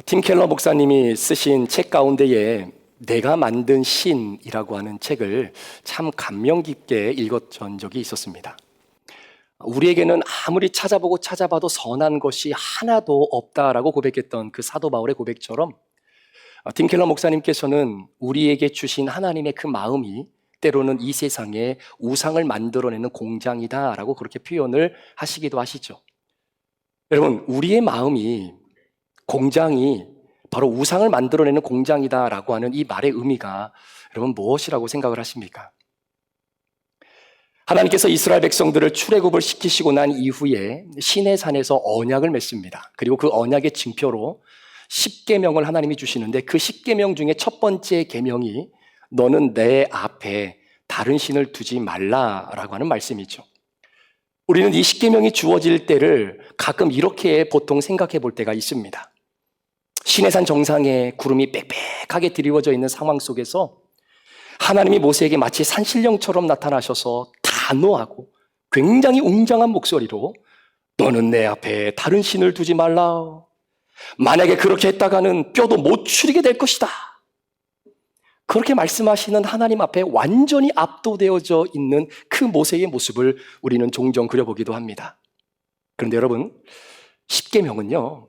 팀 켈러 목사님이 쓰신 책 가운데에 내가 만든 신이라고 하는 책을 참 감명 깊게 읽었던 적이 있었습니다. 우리에게는 아무리 찾아보고 찾아봐도 선한 것이 하나도 없다라고 고백했던 그 사도 바울의 고백처럼 팀 켈러 목사님께서는 우리에게 주신 하나님의 그 마음이 때로는 이 세상에 우상을 만들어내는 공장이다라고 그렇게 표현을 하시기도 하시죠. 여러분, 우리의 마음이 공장이 바로 우상을 만들어내는 공장이다라고 하는 이 말의 의미가 여러분 무엇이라고 생각을 하십니까? 하나님께서 이스라엘 백성들을 출애굽을 시키시고 난 이후에 시내산에서 언약을 맺습니다. 그리고 그 언약의 징표로 10계명을 하나님이 주시는데 그 10계명 중에 첫 번째 계명이 너는 내 앞에 다른 신을 두지 말라라고 하는 말씀이죠. 우리는 이 10계명이 주어질 때를 가끔 이렇게 보통 생각해 볼 때가 있습니다. 시내산 정상에 구름이 빽빽하게 드리워져 있는 상황 속에서 하나님이 모세에게 마치 산신령처럼 나타나셔서 단호하고 굉장히 웅장한 목소리로 너는 내 앞에 다른 신을 두지 말라. 만약에 그렇게 했다가는 뼈도 못 추리게 될 것이다. 그렇게 말씀하시는 하나님 앞에 완전히 압도되어져 있는 그 모세의 모습을 우리는 종종 그려보기도 합니다. 그런데 여러분, 10계명은요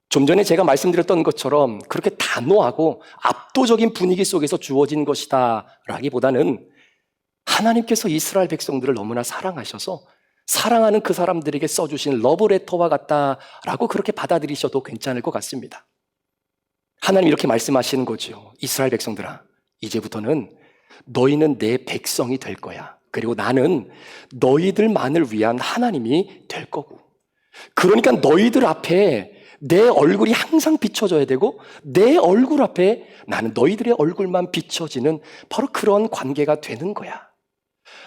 좀 전에 제가 말씀드렸던 것처럼 그렇게 단호하고 압도적인 분위기 속에서 주어진 것이다 라기보다는 하나님께서 이스라엘 백성들을 너무나 사랑하셔서 사랑하는 그 사람들에게 써주신 러브레터와 같다라고 그렇게 받아들이셔도 괜찮을 것 같습니다. 하나님 이렇게 말씀하시는 거죠. 이스라엘 백성들아, 이제부터는 너희는 내 백성이 될 거야. 그리고 나는 너희들만을 위한 하나님이 될 거고, 그러니까 너희들 앞에 내 얼굴이 항상 비춰져야 되고 내 얼굴 앞에 나는 너희들의 얼굴만 비춰지는 바로 그런 관계가 되는 거야.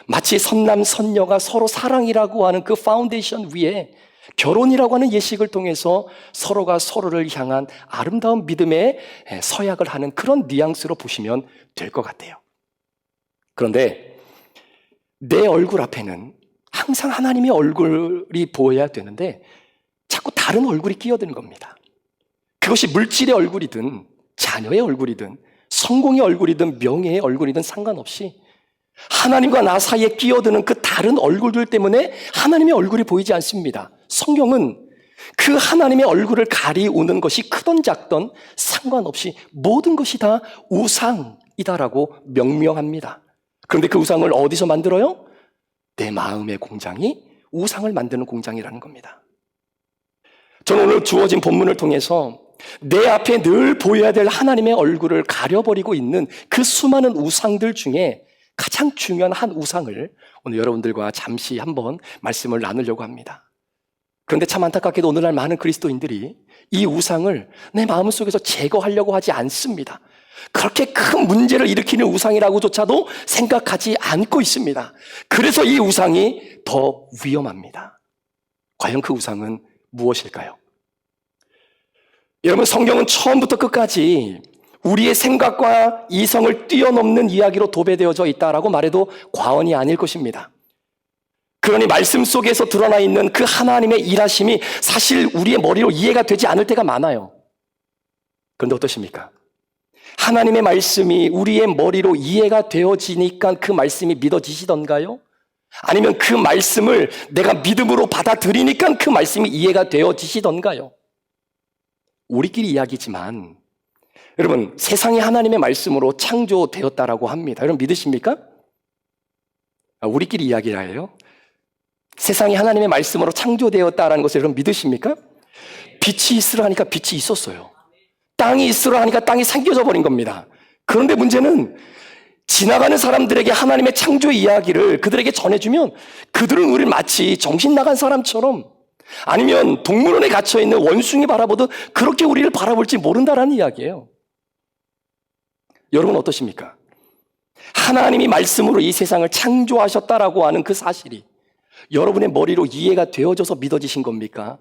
마치 선남 선녀가 서로 사랑이라고 하는 그 파운데이션 위에 결혼이라고 하는 예식을 통해서 서로가 서로를 향한 아름다운 믿음의 서약을 하는 그런 뉘앙스로 보시면 될 것 같아요. 그런데 내 얼굴 앞에는 항상 하나님의 얼굴이 보여야 되는데 자꾸 다른 얼굴이 끼어드는 겁니다. 그것이 물질의 얼굴이든 자녀의 얼굴이든 성공의 얼굴이든 명예의 얼굴이든 상관없이 하나님과 나 사이에 끼어드는 그 다른 얼굴들 때문에 하나님의 얼굴이 보이지 않습니다. 성경은 그 하나님의 얼굴을 가리우는 것이 크던 작던 상관없이 모든 것이 다 우상이다라고 명명합니다. 그런데 그 우상을 어디서 만들어요? 내 마음의 공장이 우상을 만드는 공장이라는 겁니다. 저는 오늘 주어진 본문을 통해서 내 앞에 늘 보여야 될 하나님의 얼굴을 가려버리고 있는 그 수많은 우상들 중에 가장 중요한 한 우상을 오늘 여러분들과 잠시 한번 말씀을 나누려고 합니다. 그런데 참 안타깝게도 오늘날 많은 그리스도인들이 이 우상을 내 마음속에서 제거하려고 하지 않습니다. 그렇게 큰 문제를 일으키는 우상이라고조차도 생각하지 않고 있습니다. 그래서 이 우상이 더 위험합니다. 과연 그 우상은 무엇일까요? 여러분, 성경은 처음부터 끝까지 우리의 생각과 이성을 뛰어넘는 이야기로 도배되어져 있다라고 말해도 과언이 아닐 것입니다. 그러니 말씀 속에서 드러나 있는 그 하나님의 일하심이 사실 우리의 머리로 이해가 되지 않을 때가 많아요. 그런데 어떠십니까? 하나님의 말씀이 우리의 머리로 이해가 되어지니까 그 말씀이 믿어지시던가요? 아니면 그 말씀을 내가 믿음으로 받아들이니까 그 말씀이 이해가 되어지시던가요? 우리끼리 이야기지만 여러분, 세상이 하나님의 말씀으로 창조되었다라고 합니다. 여러분 믿으십니까? 우리끼리 이야기를 해요. 세상이 하나님의 말씀으로 창조되었다라는 것을 여러분 믿으십니까? 빛이 있으라 하니까 빛이 있었어요. 땅이 있으라 하니까 땅이 생겨져 버린 겁니다. 그런데 문제는 지나가는 사람들에게 하나님의 창조 이야기를 그들에게 전해주면 그들은 우리를 마치 정신 나간 사람처럼, 아니면 동물원에 갇혀있는 원숭이 바라보듯 그렇게 우리를 바라볼지 모른다라는 이야기예요. 여러분 어떠십니까? 하나님이 말씀으로 이 세상을 창조하셨다라고 하는 그 사실이 여러분의 머리로 이해가 되어져서 믿어지신 겁니까?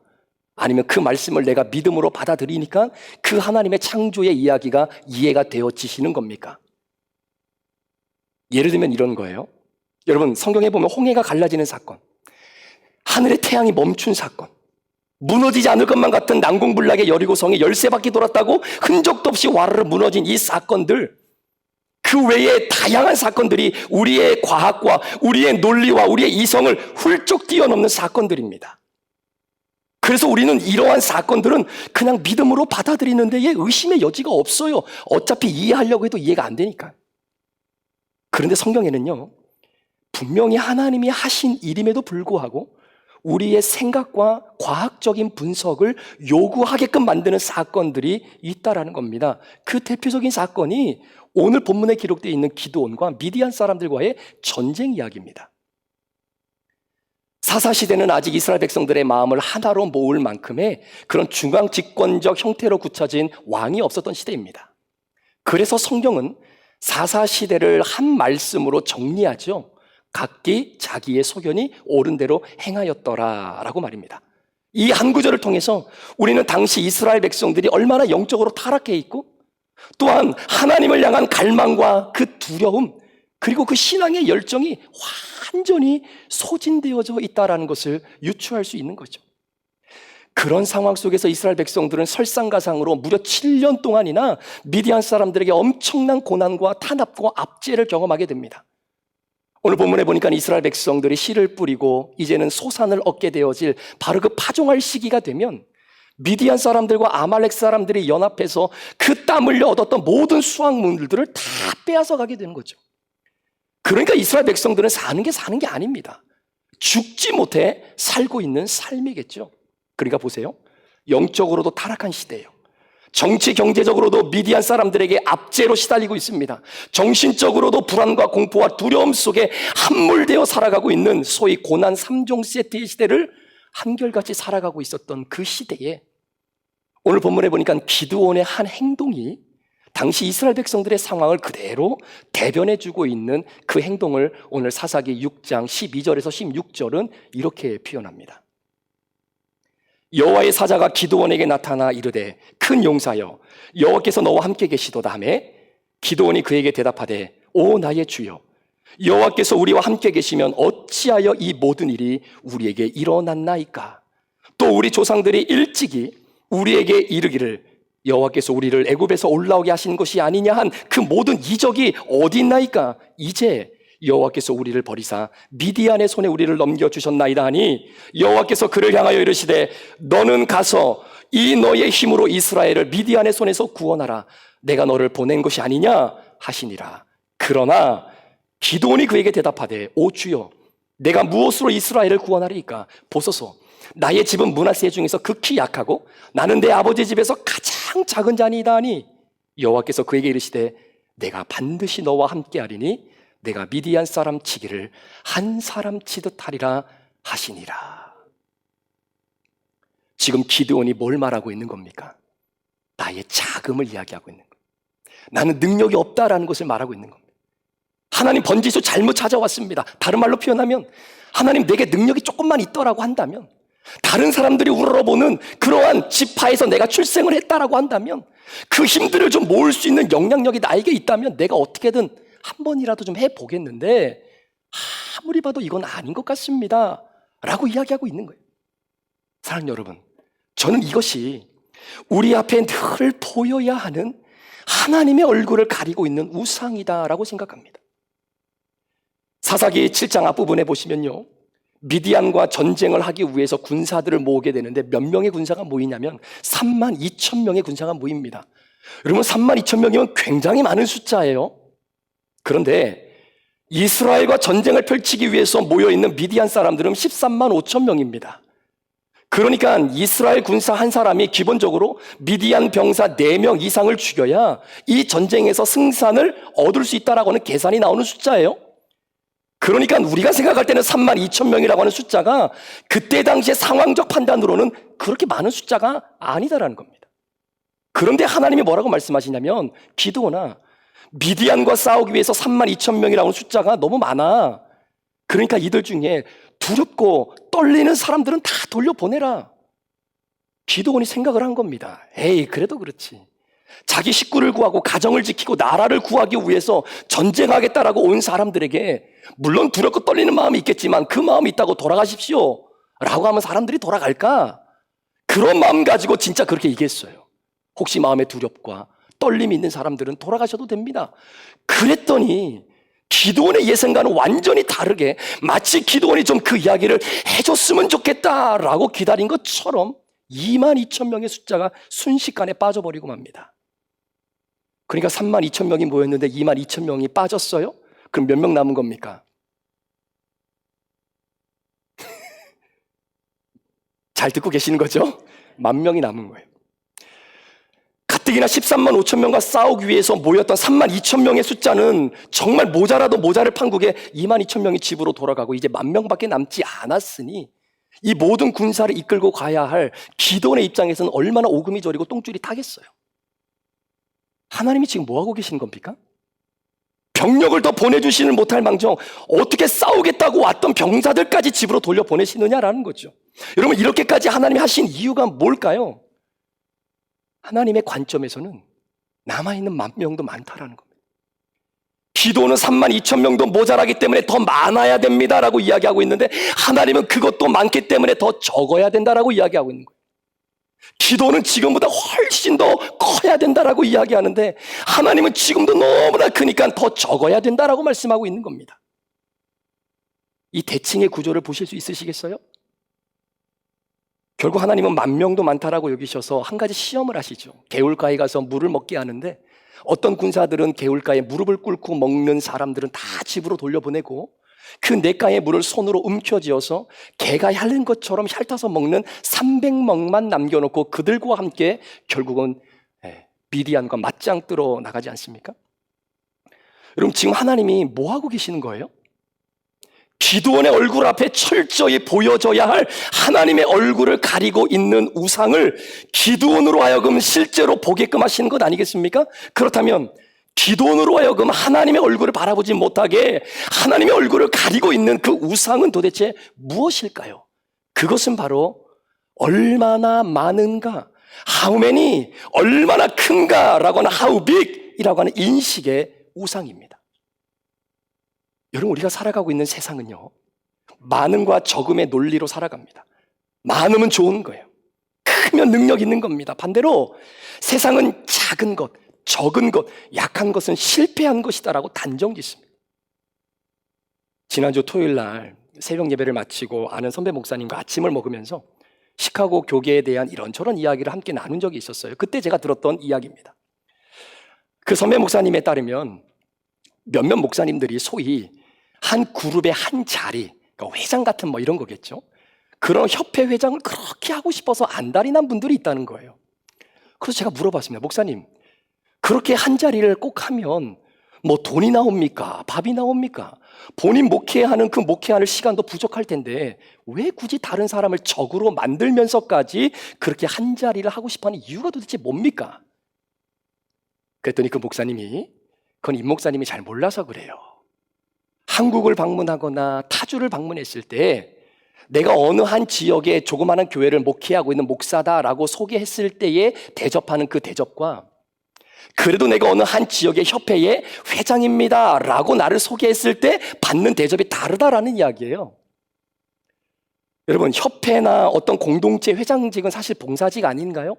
아니면 그 말씀을 내가 믿음으로 받아들이니까 그 하나님의 창조의 이야기가 이해가 되어지시는 겁니까? 예를 들면 이런 거예요. 여러분, 성경에 보면 홍해가 갈라지는 사건, 하늘의 태양이 멈춘 사건, 무너지지 않을 것만 같은 난공불락의 여리고성이 13바퀴 돌았다고 흔적도 없이 와르르 무너진 이 사건들, 그 외에 다양한 사건들이 우리의 과학과 우리의 논리와 우리의 이성을 훌쩍 뛰어넘는 사건들입니다. 그래서 우리는 이러한 사건들은 그냥 믿음으로 받아들이는 데에 의심의 여지가 없어요. 어차피 이해하려고 해도 이해가 안 되니까. 그런데 성경에는요, 분명히 하나님이 하신 일임에도 불구하고 우리의 생각과 과학적인 분석을 요구하게끔 만드는 사건들이 있다라는 겁니다. 그 대표적인 사건이 오늘 본문에 기록되어 있는 기드온과 미디안 사람들과의 전쟁 이야기입니다. 사사시대는 아직 이스라엘 백성들의 마음을 하나로 모을 만큼의 그런 중앙 집권적 형태로 굳혀진 왕이 없었던 시대입니다. 그래서 성경은 사사시대를 한 말씀으로 정리하죠. 각기 자기의 소견이 옳은 대로 행하였더라라고 말입니다. 이 한 구절을 통해서 우리는 당시 이스라엘 백성들이 얼마나 영적으로 타락해 있고 또한 하나님을 향한 갈망과 그 두려움 그리고 그 신앙의 열정이 완전히 소진되어져 있다는 것을 유추할 수 있는 거죠. 그런 상황 속에서 이스라엘 백성들은 설상가상으로 무려 7년 동안이나 미디안 사람들에게 엄청난 고난과 탄압과 압제를 경험하게 됩니다. 오늘 본문에 보니까 이스라엘 백성들이 씨를 뿌리고 이제는 소산을 얻게 되어질 바로 그 파종할 시기가 되면 미디안 사람들과 아말렉 사람들이 연합해서 그 땀 흘려 얻었던 모든 수확물들을 다 빼앗아 가게 되는 거죠. 그러니까 이스라엘 백성들은 사는 게 아닙니다. 죽지 못해 살고 있는 삶이겠죠. 그러니까 보세요. 영적으로도 타락한 시대예요. 정치 경제적으로도 미디안 사람들에게 압제로 시달리고 있습니다. 정신적으로도 불안과 공포와 두려움 속에 함몰되어 살아가고 있는 소위 고난 3종 세트의 시대를 한결같이 살아가고 있었던 그 시대에 오늘 본문에 보니까 기드온의 한 행동이 당시 이스라엘 백성들의 상황을 그대로 대변해주고 있는 그 행동을 오늘 사사기 6장 12절에서 16절은 이렇게 표현합니다. 여호와의 사자가 기드온에게 나타나 이르되 큰 용사여 여호와께서 너와 함께 계시도다 하매 기드온이 그에게 대답하되 오 나의 주여 여호와께서 우리와 함께 계시면 어찌하여 이 모든 일이 우리에게 일어났나이까. 또 우리 조상들이 일찍이 우리에게 이르기를 여호와께서 우리를 애굽에서 올라오게 하신 것이 아니냐 한 그 모든 이적이 어디 있나이까. 이제 여호와께서 우리를 버리사 미디안의 손에 우리를 넘겨주셨나이다 하니 여호와께서 그를 향하여 이르시되 너는 가서 이 너의 힘으로 이스라엘을 미디안의 손에서 구원하라. 내가 너를 보낸 것이 아니냐 하시니라. 그러나 기드온이 그에게 대답하되 오 주여 내가 무엇으로 이스라엘을 구원하리이까. 보소서 나의 집은 므낫세 중에서 극히 약하고 나는 내 아버지 집에서 가장 작은 자니이다 하니 여호와께서 그에게 이르시되 내가 반드시 너와 함께하리니 내가 미디안 사람 치기를 한 사람 치듯 하리라 하시니라. 지금 기드온이 뭘 말하고 있는 겁니까? 나의 자금을 이야기하고 있는 겁니다. 나는 능력이 없다라는 것을 말하고 있는 겁니다. 하나님 번지수 잘못 찾아왔습니다. 다른 말로 표현하면 하나님 내게 능력이 조금만 있더라고 한다면, 다른 사람들이 우러러보는 그러한 지파에서 내가 출생을 했다라고 한다면, 그 힘들을 좀 모을 수 있는 영향력이 나에게 있다면 내가 어떻게든 한 번이라도 좀 해보겠는데 아무리 봐도 이건 아닌 것 같습니다 라고 이야기하고 있는 거예요. 사랑하는 여러분, 저는 이것이 우리 앞에 늘 보여야 하는 하나님의 얼굴을 가리고 있는 우상이다라고 생각합니다. 사사기 7장 앞부분에 보시면요, 미디안과 전쟁을 하기 위해서 군사들을 모으게 되는데 몇 명의 군사가 모이냐면 32,000명의 군사가 모입니다. 여러분 32,000명이면 굉장히 많은 숫자예요. 그런데 이스라엘과 전쟁을 펼치기 위해서 모여있는 미디안 사람들은 135,000명입니다. 그러니까 이스라엘 군사 한 사람이 기본적으로 미디안 병사 4명 이상을 죽여야 이 전쟁에서 승산을 얻을 수 있다라고 하는 계산이 나오는 숫자예요. 그러니까 우리가 생각할 때는 32,000명이라고 하는 숫자가 그때 당시의 상황적 판단으로는 그렇게 많은 숫자가 아니다라는 겁니다. 그런데 하나님이 뭐라고 말씀하시냐면, 기드온아, 미디안과 싸우기 위해서 32,000명이라고 하는 숫자가 너무 많아. 그러니까 이들 중에 두렵고 떨리는 사람들은 다 돌려보내라. 기드온이 생각을 한 겁니다. 에이, 그래도 그렇지. 자기 식구를 구하고 가정을 지키고 나라를 구하기 위해서 전쟁하겠다라고 온 사람들에게 물론 두렵고 떨리는 마음이 있겠지만 그 마음이 있다고 돌아가십시오 라고 하면 사람들이 돌아갈까? 그런 마음 가지고 진짜 그렇게 얘기했어요. 혹시 마음에 두렵과 떨림이 있는 사람들은 돌아가셔도 됩니다. 그랬더니 기드온의 예상과는 완전히 다르게 마치 기드온이 좀 그 이야기를 해줬으면 좋겠다라고 기다린 것처럼 22,000명의 숫자가 순식간에 빠져버리고 맙니다. 그러니까 32,000명이 모였는데 22,000명이 빠졌어요? 그럼 몇 명 남은 겁니까? 잘 듣고 계시는 거죠? 10,000명이 남은 거예요. 가뜩이나 13만 5천 명과 싸우기 위해서 모였던 3만 2천 명의 숫자는 정말 모자라도 모자를 판국에 2만 2천 명이 집으로 돌아가고 이제 10,000명밖에 남지 않았으니 이 모든 군사를 이끌고 가야 할 기드온의 입장에서는 얼마나 오금이 저리고 똥줄이 타겠어요. 하나님이 지금 뭐하고 계시는 겁니까? 병력을 더 보내주시는 못할 망정 어떻게 싸우겠다고 왔던 병사들까지 집으로 돌려보내시느냐라는 거죠. 여러분, 이렇게까지 하나님이 하신 이유가 뭘까요? 하나님의 관점에서는 남아있는 10,000명도 많다라는 겁니다. 기도는 32,000명도 모자라기 때문에 더 많아야 됩니다라고 이야기하고 있는데 하나님은 그것도 많기 때문에 더 적어야 된다라고 이야기하고 있는 거예요. 기도는 지금보다 훨씬 더 커야 된다라고 이야기하는데 하나님은 지금도 너무나 크니까 더 적어야 된다라고 말씀하고 있는 겁니다. 이 대칭의 구조를 보실 수 있으시겠어요? 결국 하나님은 10,000명도 많다라고 여기셔서 한 가지 시험을 하시죠. 개울가에 가서 물을 먹게 하는데 어떤 군사들은 개울가에 무릎을 꿇고 먹는 사람들은 다 집으로 돌려보내고 그 냇가의 물을 손으로 움켜쥐어서 개가 핥는 것처럼 핥아서 먹는 300명만 남겨놓고 그들과 함께 결국은 미디안과 맞짱 뜨러 나가지 않습니까? 여러분, 지금 하나님이 뭐 하고 계시는 거예요? 기드온의 얼굴 앞에 철저히 보여져야 할 하나님의 얼굴을 가리고 있는 우상을 기드온으로 하여금 실제로 보게끔 하시는 것 아니겠습니까? 그렇다면 기드온으로 하여금 하나님의 얼굴을 바라보지 못하게 하나님의 얼굴을 가리고 있는 그 우상은 도대체 무엇일까요? 그것은 바로 얼마나 많은가, how many, 얼마나 큰가라고 하는 how big이라고 하는 인식의 우상입니다. 여러분, 우리가 살아가고 있는 세상은요, 많음과 적음의 논리로 살아갑니다. 많으면 좋은 거예요. 크면 능력 있는 겁니다. 반대로 세상은 작은 것, 적은 것, 약한 것은 실패한 것이다라고 단정 짓습니다. 지난주 토요일 날 새벽 예배를 마치고 아는 선배 목사님과 아침을 먹으면서 시카고 교계에 대한 이런저런 이야기를 함께 나눈 적이 있었어요. 그때 제가 들었던 이야기입니다. 그 선배 목사님에 따르면 몇몇 목사님들이 소위 한 그룹의 한 자리, 그러니까 회장 같은 뭐 이런 거겠죠. 그런 협회 회장을 그렇게 하고 싶어서 안달이 난 분들이 있다는 거예요. 그래서 제가 물어봤습니다. 목사님, 그렇게 한 자리를 꼭 하면 뭐 돈이 나옵니까? 밥이 나옵니까? 본인 목회하는 그 목회하는 시간도 부족할 텐데 왜 굳이 다른 사람을 적으로 만들면서까지 그렇게 한 자리를 하고 싶어하는 이유가 도대체 뭡니까? 그랬더니 그 목사님이, 그건 임 목사님이 잘 몰라서 그래요. 한국을 방문하거나 타주를 방문했을 때 내가 어느 한 지역에 조그마한 교회를 목회하고 있는 목사다라고 소개했을 때에 대접하는 그 대접과 그래도 내가 어느 한 지역의 협회의 회장입니다 라고 나를 소개했을 때 받는 대접이 다르다라는 이야기예요. 여러분, 협회나 어떤 공동체 회장직은 사실 봉사직 아닌가요?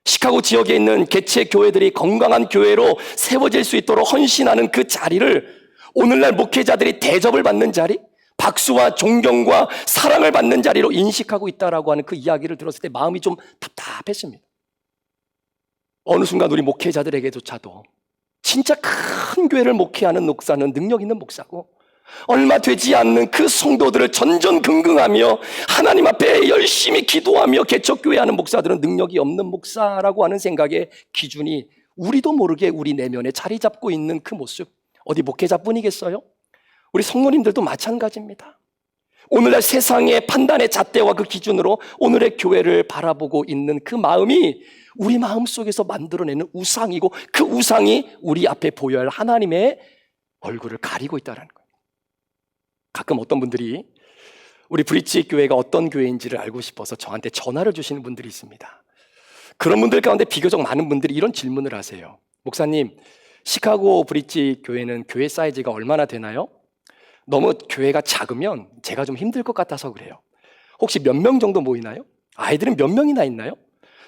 시카고 지역에 있는 개체 교회들이 건강한 교회로 세워질 수 있도록 헌신하는 그 자리를 오늘날 목회자들이 대접을 받는 자리, 박수와 존경과 사랑을 받는 자리로 인식하고 있다라고 하는 그 이야기를 들었을 때 마음이 좀 답답했습니다. 어느 순간 우리 목회자들에게조차도 진짜 큰 교회를 목회하는 목사는 능력 있는 목사고 얼마 되지 않는 그 성도들을 전전긍긍하며 하나님 앞에 열심히 기도하며 개척교회하는 목사들은 능력이 없는 목사라고 하는 생각의 기준이 우리도 모르게 우리 내면에 자리 잡고 있는 그 모습, 어디 목회자뿐이겠어요? 우리 성도님들도 마찬가지입니다. 오늘날 세상의 판단의 잣대와 그 기준으로 오늘의 교회를 바라보고 있는 그 마음이 우리 마음 속에서 만들어내는 우상이고 그 우상이 우리 앞에 보여야 할 하나님의 얼굴을 가리고 있다는 거예요. 가끔 어떤 분들이 우리 브릿지 교회가 어떤 교회인지를 알고 싶어서 저한테 전화를 주시는 분들이 있습니다. 그런 분들 가운데 비교적 많은 분들이 이런 질문을 하세요. 목사님, 시카고 브릿지 교회는 교회 사이즈가 얼마나 되나요? 너무 교회가 작으면 제가 좀 힘들 것 같아서 그래요. 혹시 몇 명 정도 모이나요? 아이들은 몇 명이나 있나요?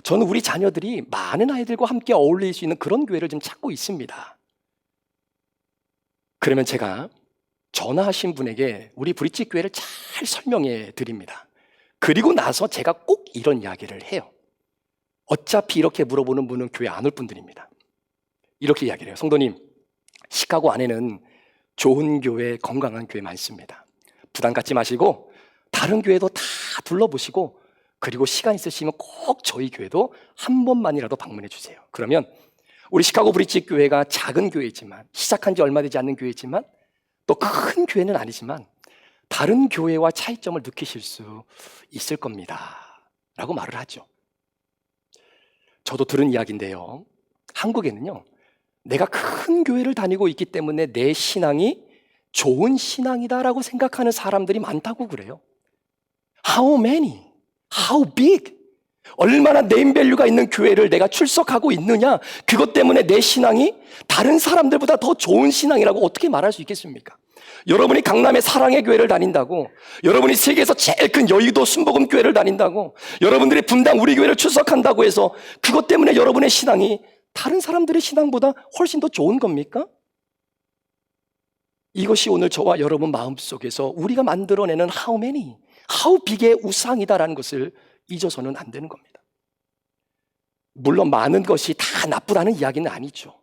저는 우리 자녀들이 많은 아이들과 함께 어울릴 수 있는 그런 교회를 좀 찾고 있습니다. 그러면 제가 전화하신 분에게 우리 브릿지 교회를 잘 설명해 드립니다. 그리고 나서 제가 꼭 이런 이야기를 해요. 어차피 이렇게 물어보는 분은 교회 안 올 분들입니다. 이렇게 이야기를 해요. 성도님, 시카고 안에는 좋은 교회, 건강한 교회 많습니다. 부담 갖지 마시고 다른 교회도 다 둘러보시고 그리고 시간 있으시면 꼭 저희 교회도 한 번만이라도 방문해 주세요. 그러면 우리 시카고 브릿지 교회가 작은 교회지만, 시작한 지 얼마 되지 않는 교회지만, 또 큰 교회는 아니지만 다른 교회와 차이점을 느끼실 수 있을 겁니다 라고 말을 하죠. 저도 들은 이야기인데요, 한국에는요, 내가 큰 교회를 다니고 있기 때문에 내 신앙이 좋은 신앙이다라고 생각하는 사람들이 많다고 그래요. How many? How big? 얼마나 네임밸류가 있는 교회를 내가 출석하고 있느냐, 그것 때문에 내 신앙이 다른 사람들보다 더 좋은 신앙이라고 어떻게 말할 수 있겠습니까? 여러분이 강남의 사랑의 교회를 다닌다고, 여러분이 세계에서 제일 큰 여의도 순복음 교회를 다닌다고, 여러분들이 분당 우리 교회를 출석한다고 해서 그것 때문에 여러분의 신앙이 다른 사람들의 신앙보다 훨씬 더 좋은 겁니까? 이것이 오늘 저와 여러분 마음속에서 우리가 만들어내는 how many, how big의 우상이다라는 것을 잊어서는 안 되는 겁니다. 물론 많은 것이 다 나쁘다는 이야기는 아니죠.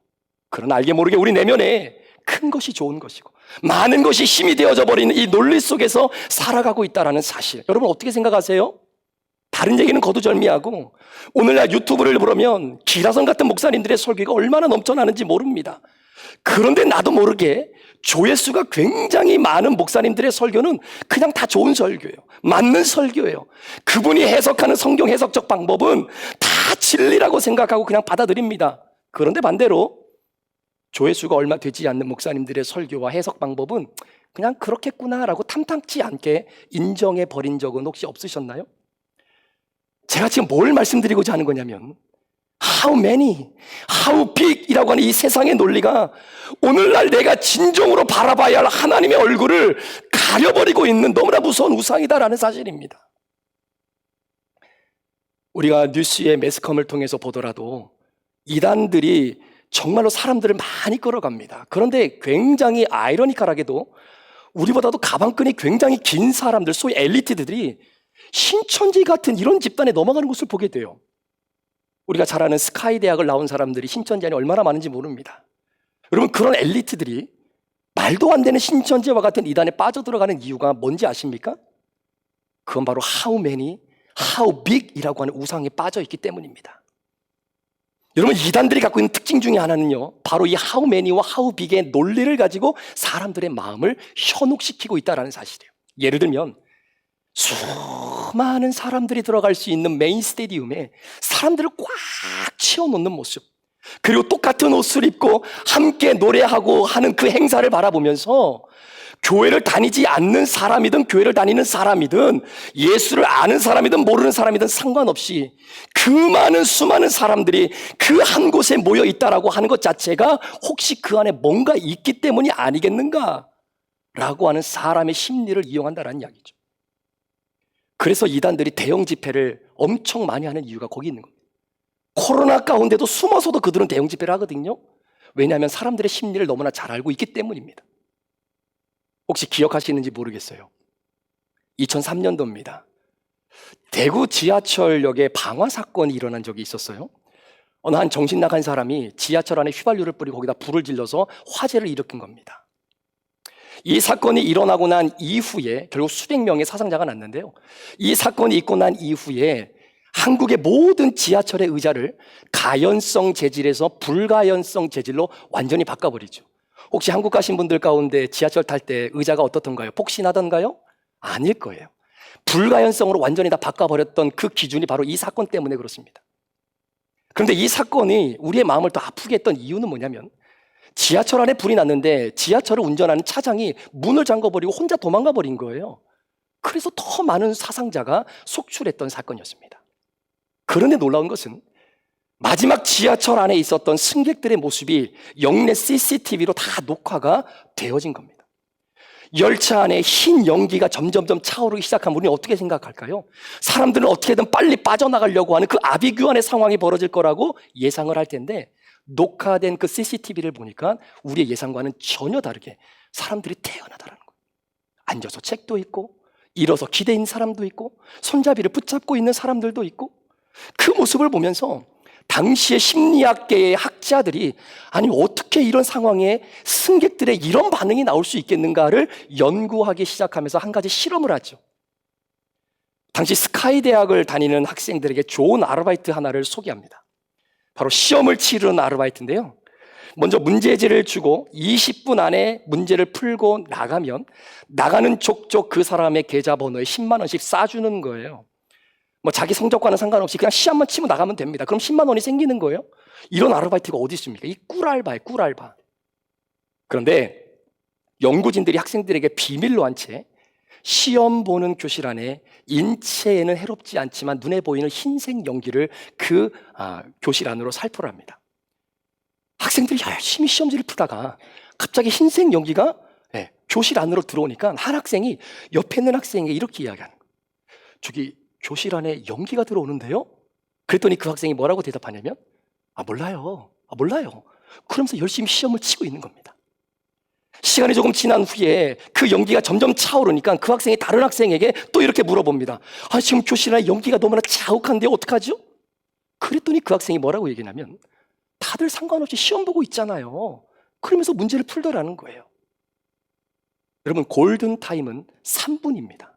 그러나 알게 모르게 우리 내면에 큰 것이 좋은 것이고 많은 것이 힘이 되어져 버리는 이 논리 속에서 살아가고 있다는 사실, 여러분 어떻게 생각하세요? 다른 얘기는 거두절미하고 오늘날 유튜브를 보면 기라성 같은 목사님들의 설교가 얼마나 넘쳐나는지 모릅니다. 그런데 나도 모르게 조회수가 굉장히 많은 목사님들의 설교는 그냥 다 좋은 설교예요. 맞는 설교예요. 그분이 해석하는 성경 해석적 방법은 다 진리라고 생각하고 그냥 받아들입니다. 그런데 반대로 조회수가 얼마 되지 않는 목사님들의 설교와 해석 방법은 그냥 그렇겠구나라고 탐탁지 않게 인정해 버린 적은 혹시 없으셨나요? 제가 지금 뭘 말씀드리고자 하는 거냐면 how many, how big 이라고 하는 이 세상의 논리가 오늘날 내가 진정으로 바라봐야 할 하나님의 얼굴을 가려버리고 있는 너무나 무서운 우상이다라는 사실입니다. 우리가 뉴스의 매스컴을 통해서 보더라도 이단들이 정말로 사람들을 많이 끌어갑니다. 그런데 굉장히 아이러니컬하게도 우리보다도 가방끈이 굉장히 긴 사람들, 소위 엘리트들이 신천지 같은 이런 집단에 넘어가는 것을 보게 돼요. 우리가 잘 아는 스카이 대학을 나온 사람들이 신천지 안에 얼마나 많은지 모릅니다. 여러분, 그런 엘리트들이 말도 안 되는 신천지와 같은 이단에 빠져들어가는 이유가 뭔지 아십니까? 그건 바로 how many, how big 이라고 하는 우상에 빠져있기 때문입니다. 여러분, 이단들이 갖고 있는 특징 중에 하나는요, 바로 이 how many와 how big의 논리를 가지고 사람들의 마음을 현혹시키고 있다는 사실이에요. 예를 들면 수많은 사람들이 들어갈 수 있는 메인 스테디움에 사람들을 꽉 채워놓는 모습, 그리고 똑같은 옷을 입고 함께 노래하고 하는 그 행사를 바라보면서 교회를 다니지 않는 사람이든 교회를 다니는 사람이든 예수를 아는 사람이든 모르는 사람이든 상관없이 그 많은 수많은 사람들이 그 한 곳에 모여 있다라고 하는 것 자체가 혹시 그 안에 뭔가 있기 때문이 아니겠는가 라고 하는 사람의 심리를 이용한다는 이야기죠. 그래서 이단들이 대형 집회를 엄청 많이 하는 이유가 거기 있는 겁니다. 코로나 가운데도 숨어서도 그들은 대형 집회를 하거든요. 왜냐하면 사람들의 심리를 너무나 잘 알고 있기 때문입니다. 혹시 기억하시는지 모르겠어요. 2003년도입니다. 대구 지하철역에 방화 사건이 일어난 적이 있었어요. 어느 한 정신 나간 사람이 지하철 안에 휘발유를 뿌리고 거기다 불을 질러서 화재를 일으킨 겁니다. 이 사건이 일어나고 난 이후에 결국 수백 명의 사상자가 났는데요, 이 사건이 있고 난 이후에 한국의 모든 지하철의 의자를 가연성 재질에서 불가연성 재질로 완전히 바꿔버리죠. 혹시 한국 가신 분들 가운데 지하철 탈 때 의자가 어떻던가요? 폭신하던가요? 아닐 거예요. 불가연성으로 완전히 다 바꿔버렸던 그 기준이 바로 이 사건 때문에 그렇습니다. 그런데 이 사건이 우리의 마음을 더 아프게 했던 이유는 뭐냐면, 지하철 안에 불이 났는데 지하철을 운전하는 차장이 문을 잠궈버리고 혼자 도망가 버린 거예요. 그래서 더 많은 사상자가 속출했던 사건이었습니다. 그런데 놀라운 것은 마지막 지하철 안에 있었던 승객들의 모습이 영내 CCTV로 다 녹화가 되어진 겁니다. 열차 안에 흰 연기가 점점점 차오르기 시작하면 우리는 어떻게 생각할까요? 사람들은 어떻게든 빨리 빠져나가려고 하는 그 아비규환의 상황이 벌어질 거라고 예상을 할 텐데, 녹화된 그 CCTV를 보니까 우리의 예상과는 전혀 다르게 사람들이 태어나더라는 거예요. 앉아서 책도 읽고, 일어서 기대인 사람도 있고, 손잡이를 붙잡고 있는 사람들도 있고, 그 모습을 보면서 당시의 심리학계의 학자들이 아니 어떻게 이런 상황에 승객들의 이런 반응이 나올 수 있겠는가를 연구하기 시작하면서 한 가지 실험을 하죠. 당시 스카이 대학을 다니는 학생들에게 좋은 아르바이트 하나를 소개합니다. 바로 시험을 치르는 아르바이트인데요. 먼저 문제지를 주고 20분 안에 문제를 풀고 나가면 나가는 족족 그 사람의 계좌번호에 10만 원씩 싸주는 거예요. 뭐 자기 성적과는 상관없이 그냥 시험만 치고 나가면 됩니다. 그럼 10만 원이 생기는 거예요. 이런 아르바이트가 어디 있습니까? 이 꿀알바예요, 꿀알바. 그런데 연구진들이 학생들에게 비밀로 한 채 시험 보는 교실 안에 인체에는 해롭지 않지만 눈에 보이는 흰색 연기를 그 교실 안으로 살포를 합니다. 학생들이 열심히 시험지를 푸다가 갑자기 흰색 연기가 교실 안으로 들어오니까 한 학생이 옆에 있는 학생에게 이렇게 이야기하는 거예요. 저기 교실 안에 연기가 들어오는데요? 그랬더니 그 학생이 뭐라고 대답하냐면 몰라요. 그러면서 열심히 시험을 치고 있는 겁니다. 시간이 조금 지난 후에 그 연기가 점점 차오르니까 그 학생이 다른 학생에게 또 이렇게 물어봅니다. 지금 교실 안에 연기가 너무나 자욱한데 어떡하죠? 그랬더니 그 학생이 뭐라고 얘기하냐면 다들 상관없이 시험 보고 있잖아요. 그러면서 문제를 풀더라는 거예요. 여러분, 골든타임은 3분입니다.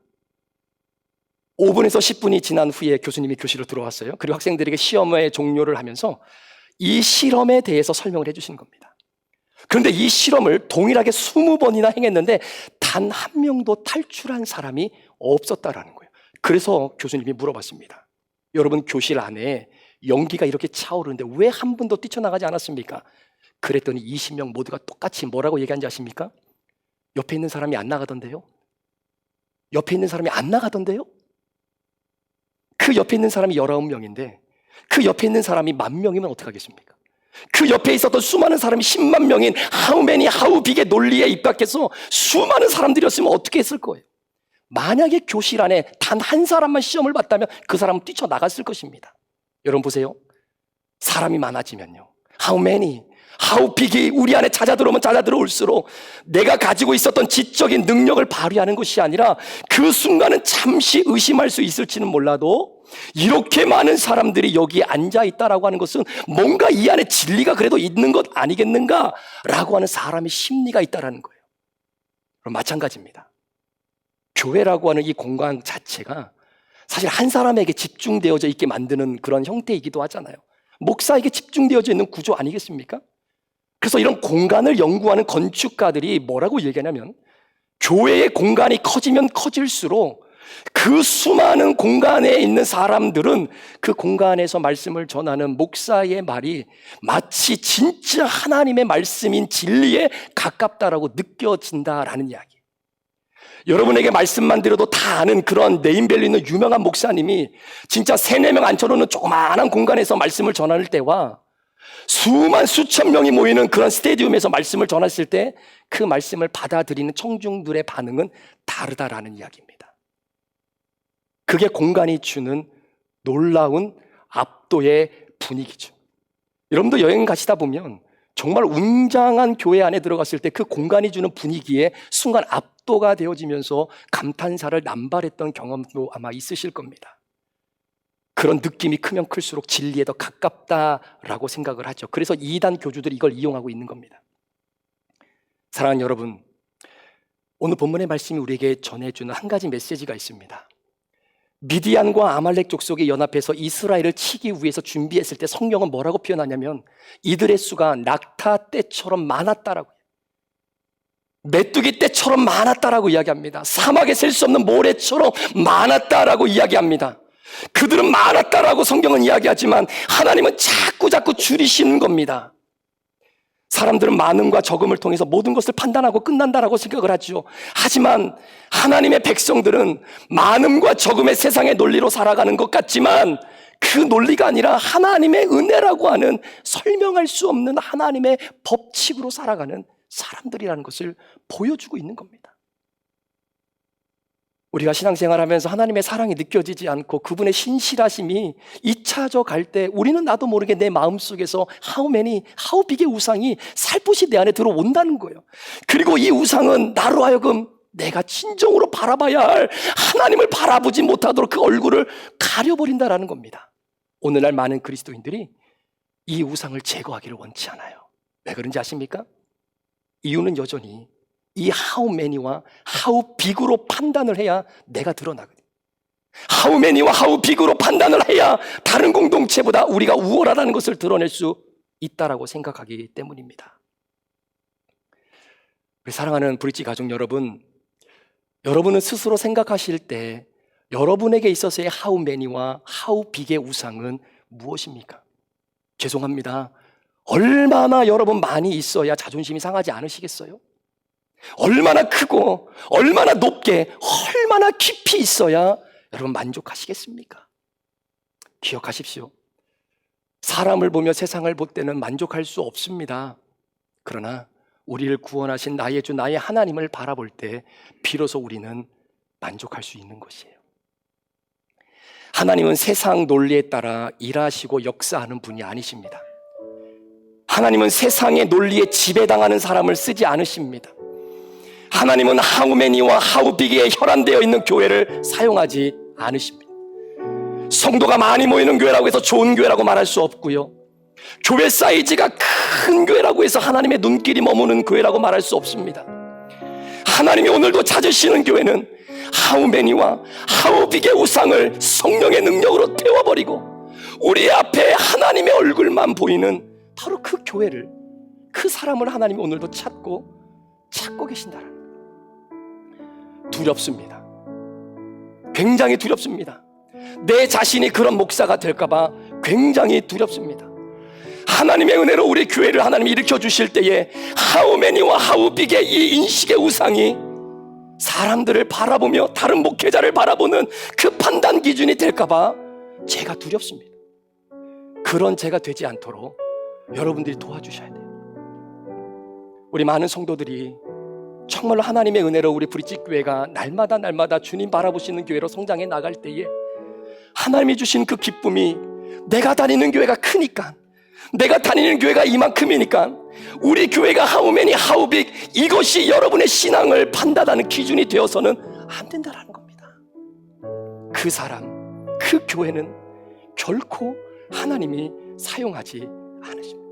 5분에서 10분이 지난 후에 교수님이 교실로 들어왔어요. 그리고 학생들에게 시험의 종료를 하면서 이 실험에 대해서 설명을 해주시는 겁니다. 그런데 이 실험을 동일하게 20번이나 행했는데 단 한 명도 탈출한 사람이 없었다라는 거예요. 그래서 교수님이 물어봤습니다. 여러분, 교실 안에 연기가 이렇게 차오르는데 왜 한 분도 뛰쳐나가지 않았습니까? 그랬더니 20명 모두가 똑같이 뭐라고 얘기한지 아십니까? 옆에 있는 사람이 안 나가던데요? 그 옆에 있는 사람이 19명인데 그 옆에 있는 사람이 10,000명이면 어떡하겠습니까? 그 옆에 있었던 수많은 사람이 10만 명인 how many, how big의 논리에 입각해서 수많은 사람들이었으면 어떻게 했을 거예요? 만약에 교실 안에 단 한 사람만 시험을 봤다면 그 사람은 뛰쳐나갔을 것입니다. 여러분 보세요. 사람이 많아지면요, how many, how big이 우리 안에 찾아들어오면 찾아들어올수록 내가 가지고 있었던 지적인 능력을 발휘하는 것이 아니라 그 순간은 잠시 의심할 수 있을지는 몰라도 이렇게 많은 사람들이 여기에 앉아있다라고 하는 것은 뭔가 이 안에 진리가 그래도 있는 것 아니겠는가라고 하는 사람의 심리가 있다라는 거예요. 그럼 마찬가지입니다. 교회라고 하는 이 공간 자체가 사실 한 사람에게 집중되어져 있게 만드는 그런 형태이기도 하잖아요. 목사에게 집중되어져 있는 구조 아니겠습니까? 그래서 이런 공간을 연구하는 건축가들이 뭐라고 얘기하냐면 교회의 공간이 커지면 커질수록 그 수많은 공간에 있는 사람들은 그 공간에서 말씀을 전하는 목사의 말이 마치 진짜 하나님의 말씀인 진리에 가깝다라고 느껴진다라는 이야기. 여러분에게 말씀만 드려도 다 아는 그런 네임밸류 있는 유명한 목사님이 진짜 3-4명 앉혀놓는 조그마한 공간에서 말씀을 전할 때와 수천 명이 모이는 그런 스테디움에서 말씀을 전했을 때 그 말씀을 받아들이는 청중들의 반응은 다르다라는 이야기입니다. 그게 공간이 주는 놀라운 압도의 분위기죠. 여러분도 여행 가시다 보면 정말 웅장한 교회 안에 들어갔을 때 그 공간이 주는 분위기에 순간 압도가 되어지면서 감탄사를 남발했던 경험도 아마 있으실 겁니다. 그런 느낌이 크면 클수록 진리에 더 가깝다라고 생각을 하죠. 그래서 이단 교주들이 이걸 이용하고 있는 겁니다. 사랑하는 여러분, 오늘 본문의 말씀이 우리에게 전해주는 한 가지 메시지가 있습니다. 미디안과 아말렉 족속이 연합해서 이스라엘을 치기 위해서 준비했을 때 성경은 뭐라고 표현하냐면 이들의 수가 낙타 떼처럼 많았다라고, 메뚜기 떼처럼 많았다라고 이야기합니다. 사막에 셀 수 없는 모래처럼 많았다라고 이야기합니다. 그들은 많았다라고 성경은 이야기하지만 하나님은 자꾸 줄이시는 겁니다. 사람들은 많음과 적음을 통해서 모든 것을 판단하고 끝난다라고 생각을 하죠. 하지만 하나님의 백성들은 많음과 적음의 세상의 논리로 살아가는 것 같지만 그 논리가 아니라 하나님의 은혜라고 하는 설명할 수 없는 하나님의 법칙으로 살아가는 사람들이라는 것을 보여주고 있는 겁니다. 우리가 신앙생활하면서 하나님의 사랑이 느껴지지 않고 그분의 신실하심이 잊혀져 갈 때 우리는 나도 모르게 내 마음속에서 how big의 우상이 살포시 내 안에 들어온다는 거예요. 그리고 이 우상은 나로 하여금 내가 진정으로 바라봐야 할 하나님을 바라보지 못하도록 그 얼굴을 가려버린다라는 겁니다. 오늘날 많은 그리스도인들이 이 우상을 제거하기를 원치 않아요. 왜 그런지 아십니까? 이유는 여전히 이 how many와 how big으로 판단을 해야 내가 드러나거든요. how many와 how big으로 판단을 해야 다른 공동체보다 우리가 우월하다는 것을 드러낼 수 있다라고 생각하기 때문입니다. 우리 사랑하는 브릿지 가족 여러분, 여러분은 스스로 생각하실 때 여러분에게 있어서의 how many와 how big의 우상은 무엇입니까? 죄송합니다. 얼마나 여러분 많이 있어야 자존심이 상하지 않으시겠어요? 얼마나 크고 얼마나 높게 얼마나 깊이 있어야 여러분 만족하시겠습니까? 기억하십시오. 사람을 보며 세상을 볼 때는 만족할 수 없습니다. 그러나 우리를 구원하신 나의 주 나의 하나님을 바라볼 때 비로소 우리는 만족할 수 있는 것이에요. 하나님은 세상 논리에 따라 일하시고 역사하는 분이 아니십니다. 하나님은 세상의 논리에 지배당하는 사람을 쓰지 않으십니다. 하나님은 how many와 how big에 혈안되어 있는 교회를 사용하지 않으십니다. 성도가 많이 모이는 교회라고 해서 좋은 교회라고 말할 수 없고요, 교회 사이즈가 큰 교회라고 해서 하나님의 눈길이 머무는 교회라고 말할 수 없습니다. 하나님이 오늘도 찾으시는 교회는 how many와 how big의 우상을 성령의 능력으로 태워버리고 우리 앞에 하나님의 얼굴만 보이는 바로 그 교회를, 그 사람을 하나님이 오늘도 찾고 계신다는 거예요. 두렵습니다. 굉장히 두렵습니다. 내 자신이 그런 목사가 될까봐 굉장히 두렵습니다. 하나님의 은혜로 우리 교회를 하나님이 일으켜 주실 때에 how many와 how big의 이 인식의 우상이 사람들을 바라보며 다른 목회자를 바라보는 그 판단 기준이 될까봐 제가 두렵습니다. 그런 제가 되지 않도록 여러분들이 도와주셔야 돼요. 우리 많은 성도들이 정말로 하나님의 은혜로 우리 브릿지 교회가 날마다 주님 바라보시는 교회로 성장해 나갈 때에 하나님이 주신 그 기쁨이 내가 다니는 교회가 크니까, 내가 다니는 교회가 이만큼이니까 우리 교회가 how many, how big, 이것이 여러분의 신앙을 판단하는 기준이 되어서는 안 된다는 겁니다. 그 사람, 그 교회는 결코 하나님이 사용하지 않으십니다.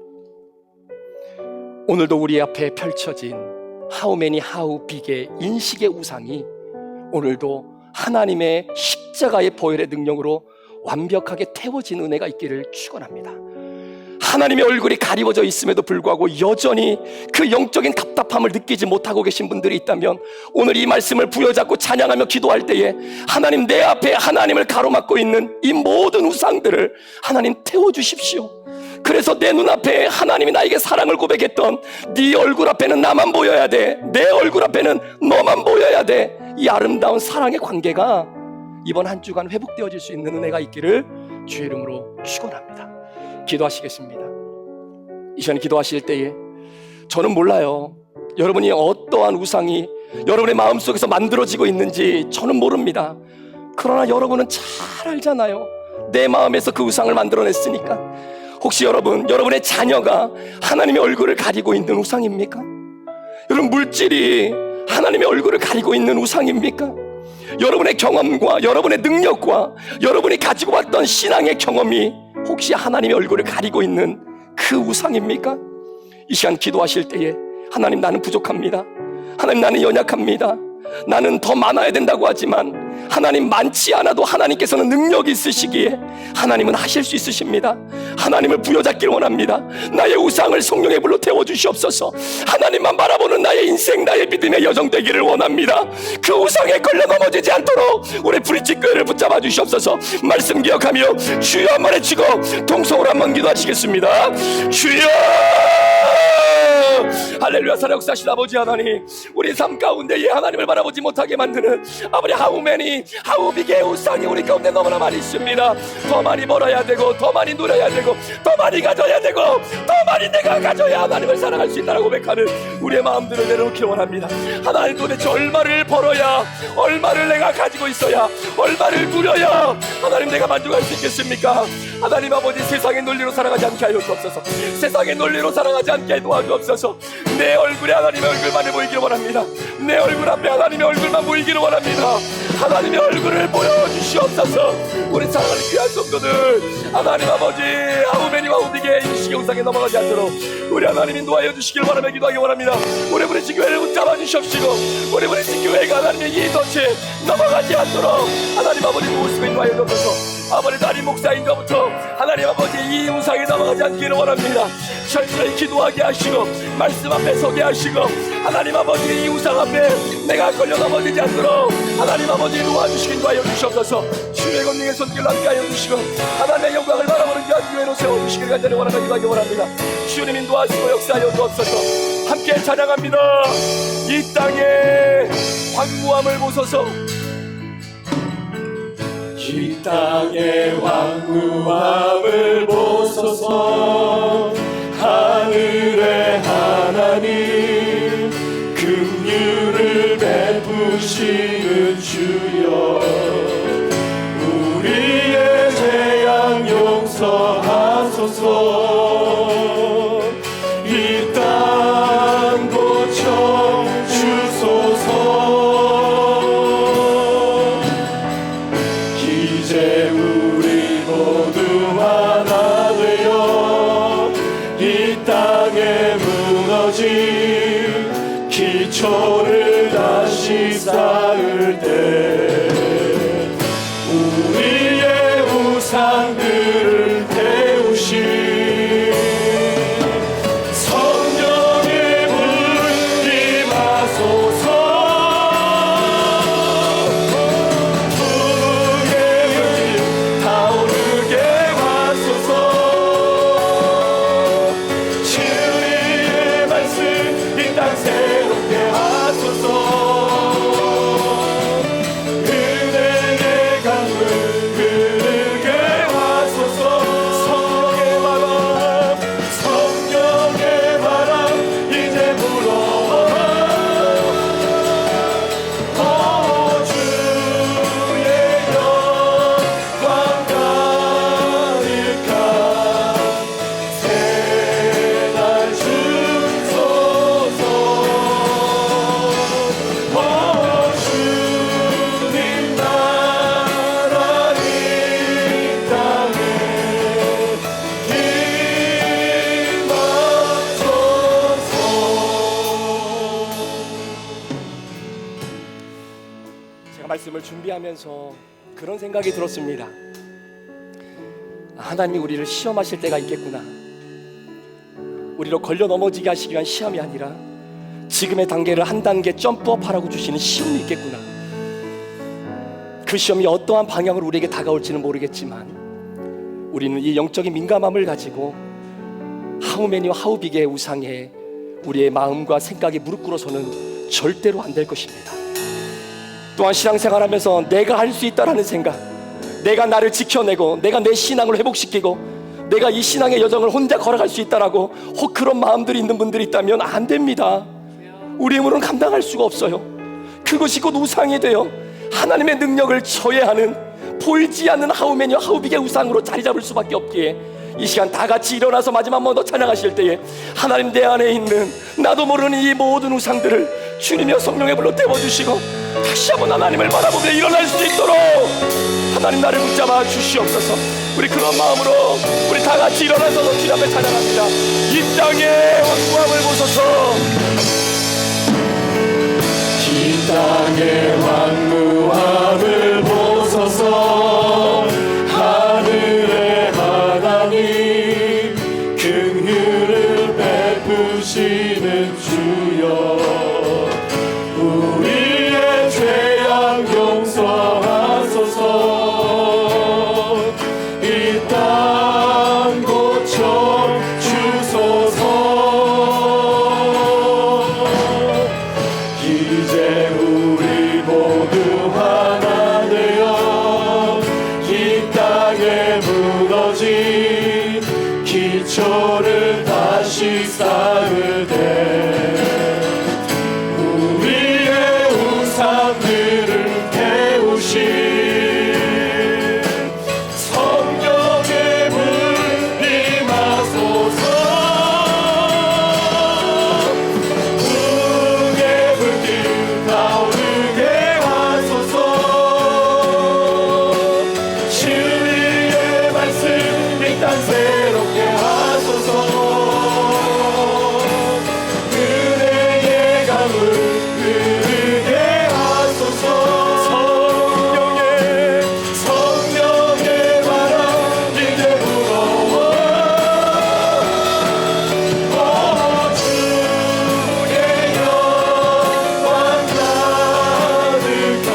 오늘도 우리 앞에 펼쳐진 how many, how big의 인식의 우상이 오늘도 하나님의 십자가의 보혈의 능력으로 완벽하게 태워진 은혜가 있기를 축원합니다. 하나님의 얼굴이 가리워져 있음에도 불구하고 여전히 그 영적인 답답함을 느끼지 못하고 계신 분들이 있다면 오늘 이 말씀을 부여잡고 찬양하며 기도할 때에 하나님, 내 앞에 하나님을 가로막고 있는 이 모든 우상들을 하나님 태워주십시오. 그래서 내 눈앞에 하나님이 나에게 사랑을 고백했던 네 얼굴 앞에는 나만 보여야 돼, 내 얼굴 앞에는 너만 보여야 돼, 이 아름다운 사랑의 관계가 이번 한 주간 회복되어질 수 있는 은혜가 있기를 주의 이름으로 축원합니다. 기도하시겠습니다. 이 시간에 기도하실 때에 저는 몰라요, 여러분이 어떠한 우상이 여러분의 마음속에서 만들어지고 있는지 저는 모릅니다. 그러나 여러분은 잘 알잖아요. 내 마음에서 그 우상을 만들어냈으니까. 혹시 여러분의 자녀가 하나님의 얼굴을 가리고 있는 우상입니까? 여러분, 물질이 하나님의 얼굴을 가리고 있는 우상입니까? 여러분의 경험과 여러분의 능력과 여러분이 가지고 왔던 신앙의 경험이 혹시 하나님의 얼굴을 가리고 있는 그 우상입니까? 이 시간 기도하실 때에 하나님, 나는 부족합니다. 하나님, 나는 연약합니다. 나는 더 많아야 된다고 하지만 하나님, 많지 않아도 하나님께서는 능력이 있으시기에 하나님은 하실 수 있으십니다. 하나님을 부여잡길 원합니다. 나의 우상을 성령의 불로 태워주시옵소서. 하나님만 바라보는 나의 인생, 나의 믿음의 여정 되기를 원합니다. 그 우상에 걸려 넘어지지 않도록 우리 브릿지 교회를 붙잡아 주시옵소서. 말씀 기억하며 주여 한번 외치고 동성으로 한번 기도하시겠습니다. 주여! 할렐루야. 살아 역사하신 아버지 하나님, 우리 삶 가운데 하나님을 바라보지 못하게 만드는 아버지 how many, 여전히 하우비게의 우상이 우리 가운데 너무나 많이 있습니다. 더 많이 벌어야 되고, 더 많이 누려야 되고, 더 많이 가져야 되고, 더 많이 내가 가져야 하나님을 사랑할 수 있다라고 고백하는 우리의 마음들을 내려놓기 원합니다. 하나님, 도대체 얼마를 벌어야, 얼마를 내가 가지고 있어야, 얼마를 누려야 하나님 내가 만족할 수 있겠습니까? 하나님 아버지, 세상의 논리로 살아가지 않게 하여 주옵소서. 세상의 논리로 살아가지 않게 도와주옵소서. 내 얼굴에 하나님의 얼굴만을 보이기를 원합니다. 내 얼굴 앞에 하나님의 얼굴만 보이기를 원합니다. 하나님의 얼굴을 보여주시옵소서. 우리 사랑하는 귀한 성도들, 하나님 아버지, 하우메니와 우디게 인식의 우상에 넘어가지 않도록 우리 하나님 인도하여 주시길 바라며 기도하기 원합니다. 우리 부르신 교회를 붙잡아 주시옵시고, 우리 부르신 교회가 하나님의 이 덫에 넘어가지 않도록 하나님 아버지 모습에 인도하여 주옵소서. 아버지, 담임 목사인가부터 하나님 아버지 이 우상에 넘어가지 않기를 원합니다. 철저히 기도하게 하시고, 말씀 앞에 서게 하시고, 하나님 아버지 이 우상 앞에 내가 걸려 넘어지지 않도록 하나님 아버지 도와주시기 인도하여 주시옵소서. 주의 권능의 손길 함께 하여 주시고, 하나님의 영광을 바라보는 귀한 교회로 세워주시기를 간절히 원하며 기도하기 원합니다. 주님 인도하시고 역사하여 주옵소서. 함께 찬양합니다. 이 땅에 황무함을 보소서. 이 땅의 황무함을 보소서. 하늘의 하나님, 긍휼을 베푸시는 주여, 우리의 재앙 용서하소서. 이 땅 고쳐 주소서. 이제 우리 모두 하나 되어 이 땅에 무너진 기초를 다시 쌓을 때 우리의 우상들을 태우시 성령의 불 임하소서. 말씀을 준비하면서 그런 생각이 들었습니다. 하나님이 우리를 시험하실 때가 있겠구나. 우리로 걸려 넘어지게 하시기 위한 시험이 아니라 지금의 단계를 한 단계 점프업하라고 주시는 시험이 있겠구나. 그 시험이 어떠한 방향으로 우리에게 다가올지는 모르겠지만 우리는 이 영적인 민감함을 가지고 하우메니와 하우비게의 우상에 우리의 마음과 생각이 무릎 꿇어서는 절대로 안 될 것입니다. 또한 신앙생활하면서 내가 할 수 있다라는 생각, 내가 나를 지켜내고 내가 내 신앙을 회복시키고 내가 이 신앙의 여정을 혼자 걸어갈 수 있다라고 혹 그런 마음들이 있는 분들이 있다면 안 됩니다. 우리 힘으로는 감당할 수가 없어요. 그것이 곧 우상이 되어 하나님의 능력을 저해하는 보이지 않는 하우메니와 하우비게 우상으로 자리 잡을 수밖에 없기에 이 시간 다 같이 일어나서 마지막 한 번 더 찬양하실 때에 하나님 내 안에 있는 나도 모르는 이 모든 우상들을 주님이여 성령의 불로 태워주시고 다시 한번 하나님을 바라보며 일어날 수 있도록 하나님 나를 붙잡아 주시옵소서. 우리 그런 마음으로 우리 다 같이 일어나서 주님 앞에 찬양합니다. 이 땅의 황무함을 보소서. 이 땅의 황무함을 보소서. 하늘의 하나님, 긍휼을 베푸시는 주여, 우리의 죄악 용서하소서. 이 땅 고쳐 주소서. 이제 우리 모두 기초를 다시 쌓으되 우리의 우상들을 태우신 성령의 불 임하소서. 부흥의 불길 타오르게 하소서. 진리의 말씀 이 땅 새롭게 하소서. 은혜의 강을 흐르게 하소서. 성령의 바람 이제 불어와 주의 영광 가득한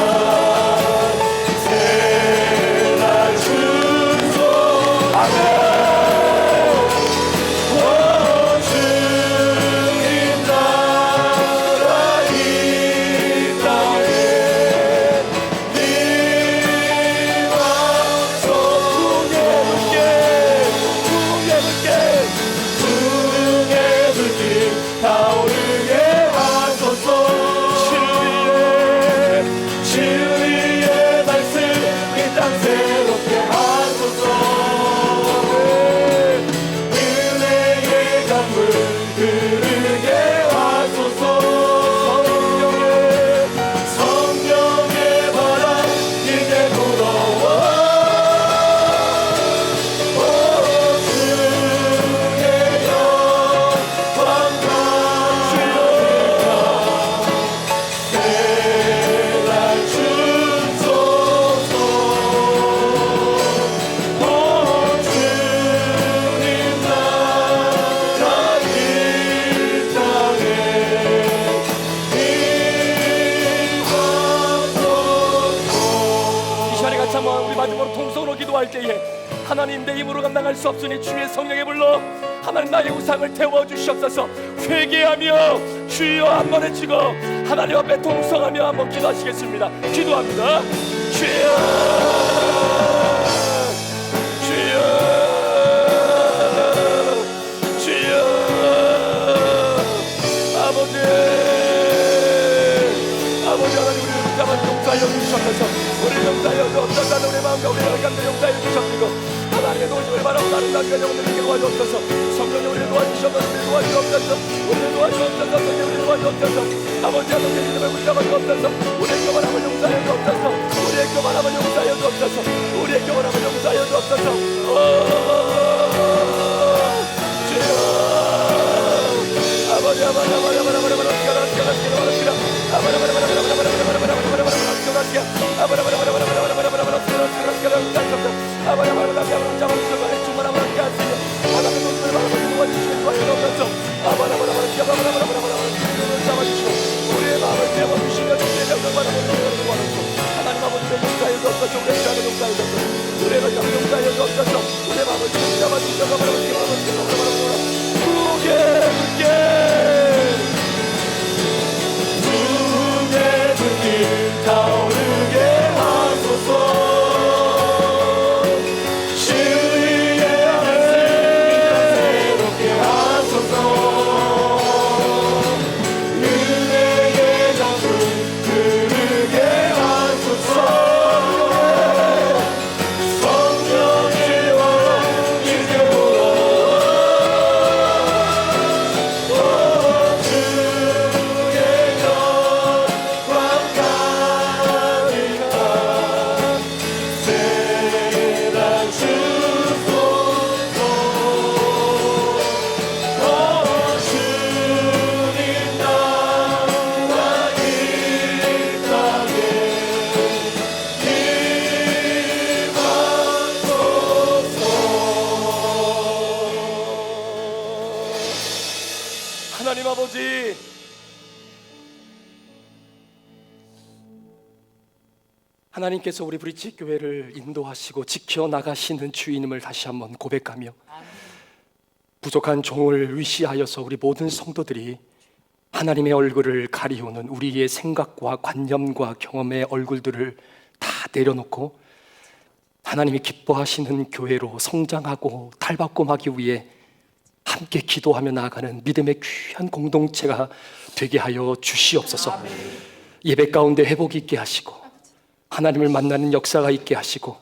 새날 주소. 아멘. 주님 나라 이 땅에 네 왕성 부흥의 불길 타오르게 하소서. 진리의 말씀 이 땅 새롭게 하소서. 은혜의 강물 흐르게 하소서. 성령의 바람 이제 불어와 주의 영광 가득한 새날 주소서. 주님 나라 이 땅에 이 시간에 같이 한번 우리 마지막으로 통성으로 기도할 때에 하나님 내 힘으로 감당할 수 없으니 주의 성령에 불러 하나님 나의 우상을 태워 주시옵소서. 회개하며 주여 한번 외치고 하나님 앞에 통성하며 한번 기도하시겠습니다. 기도합니다. 주여 주여 주여 아버지 하나님 우리를 붙잡아 용서하여 주시옵소서. 우리를 용서하여 주옵소서. 우리의 마음과 우리의 감정을 용서하여 주시옵소서. 하나님의 도우심을 바라고 나는 나중에 영혼들에게 도와주옵소서. 성령님 우리를 도와주시옵소서. 우리를 도와주옵소서. 우리를 도와주옵소서. 성령님 우리를 도와주옵소서. 아버지 하나님의 믿음을 붙잡아 주옵소서. 우리의 교만함을 용서하여 주옵소서. 우리의 교만함을 용서하여 주옵소서. 우리의 교만함을 용서하여 주옵소서. 주여 아버지 우리의 마음을 깨워주시며 주의 명령만을 하나님 아버지의 용서하여 주옵소서. 우리의 죄악을 용서하여 주옵소서. 우리의 것을 용서하여 주옵소서. 우리의 마음을 붙잡아주셔서 부흥의 불길 타오르게 하소서. 진리의 말씀 새롭게 하소서. 은혜의 강물 흐르게 하소서. 성령의 바람 이제 하나님 아버지, 하나님께서 우리 브릿지 교회를 인도하시고 지켜나가시는 주인임을 다시 한번 고백하며 부족한 종을 위시하여서 우리 모든 성도들이 하나님의 얼굴을 가리우는 우리의 생각과 관념과 경험의 얼굴들을 다 내려놓고 하나님이 기뻐하시는 교회로 성장하고 탈바꿈하기 위해 함께 기도하며 나아가는 믿음의 귀한 공동체가 되게 하여 주시옵소서. 예배 가운데 회복이 있게 하시고 하나님을 만나는 역사가 있게 하시고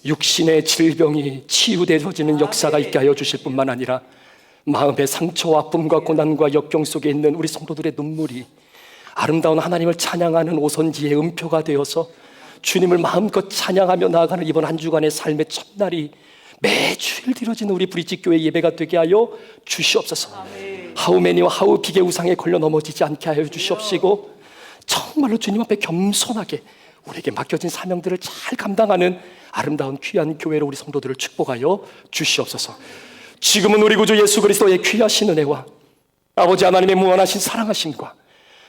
육신의 질병이 치유되어지는 역사가 있게 하여 주실 뿐만 아니라 마음의 상처와 아픔과 고난과 역경 속에 있는 우리 성도들의 눈물이 아름다운 하나님을 찬양하는 오선지의 음표가 되어서 주님을 마음껏 찬양하며 나아가는 이번 한 주간의 삶의 첫날이 매주일 드려지는 우리 브릿지교회 예배가 되게 하여 주시옵소서. 하우매니와 하우빅의 우상에 걸려 넘어지지 않게 하여 주시옵시고 정말로 주님 앞에 겸손하게 우리에게 맡겨진 사명들을 잘 감당하는 아름다운 귀한 교회로 우리 성도들을 축복하여 주시옵소서. 지금은 우리 구주 예수 그리스도의 귀하신 은혜와 아버지 하나님의 무한하신 사랑하심과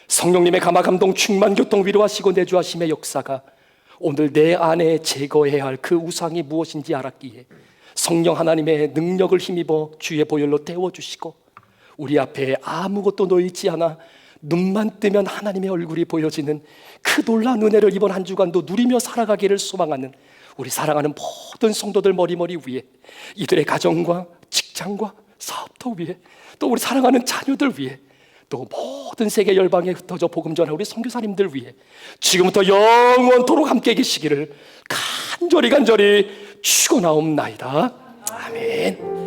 성령님의 감화 감동 충만 교통 위로하시고 내주하심의 역사가 오늘 내 안에 제거해야 할 그 우상이 무엇인지 알았기에 성령 하나님의 능력을 힘입어 주의 보혈로 태워주시고 우리 앞에 아무것도 놓이지 않아 눈만 뜨면 하나님의 얼굴이 보여지는 그 놀라운 은혜를 이번 한 주간도 누리며 살아가기를 소망하는 우리 사랑하는 모든 성도들 머리머리 위에 이들의 가정과 직장과 사업터 위에 또 우리 사랑하는 자녀들 위에 또 모든 세계 열방에 흩어져 복음 전하는 우리 선교사님들 위해 지금부터 영원토록 함께 계시기를 간절히 축원하옵나이다. 아멘.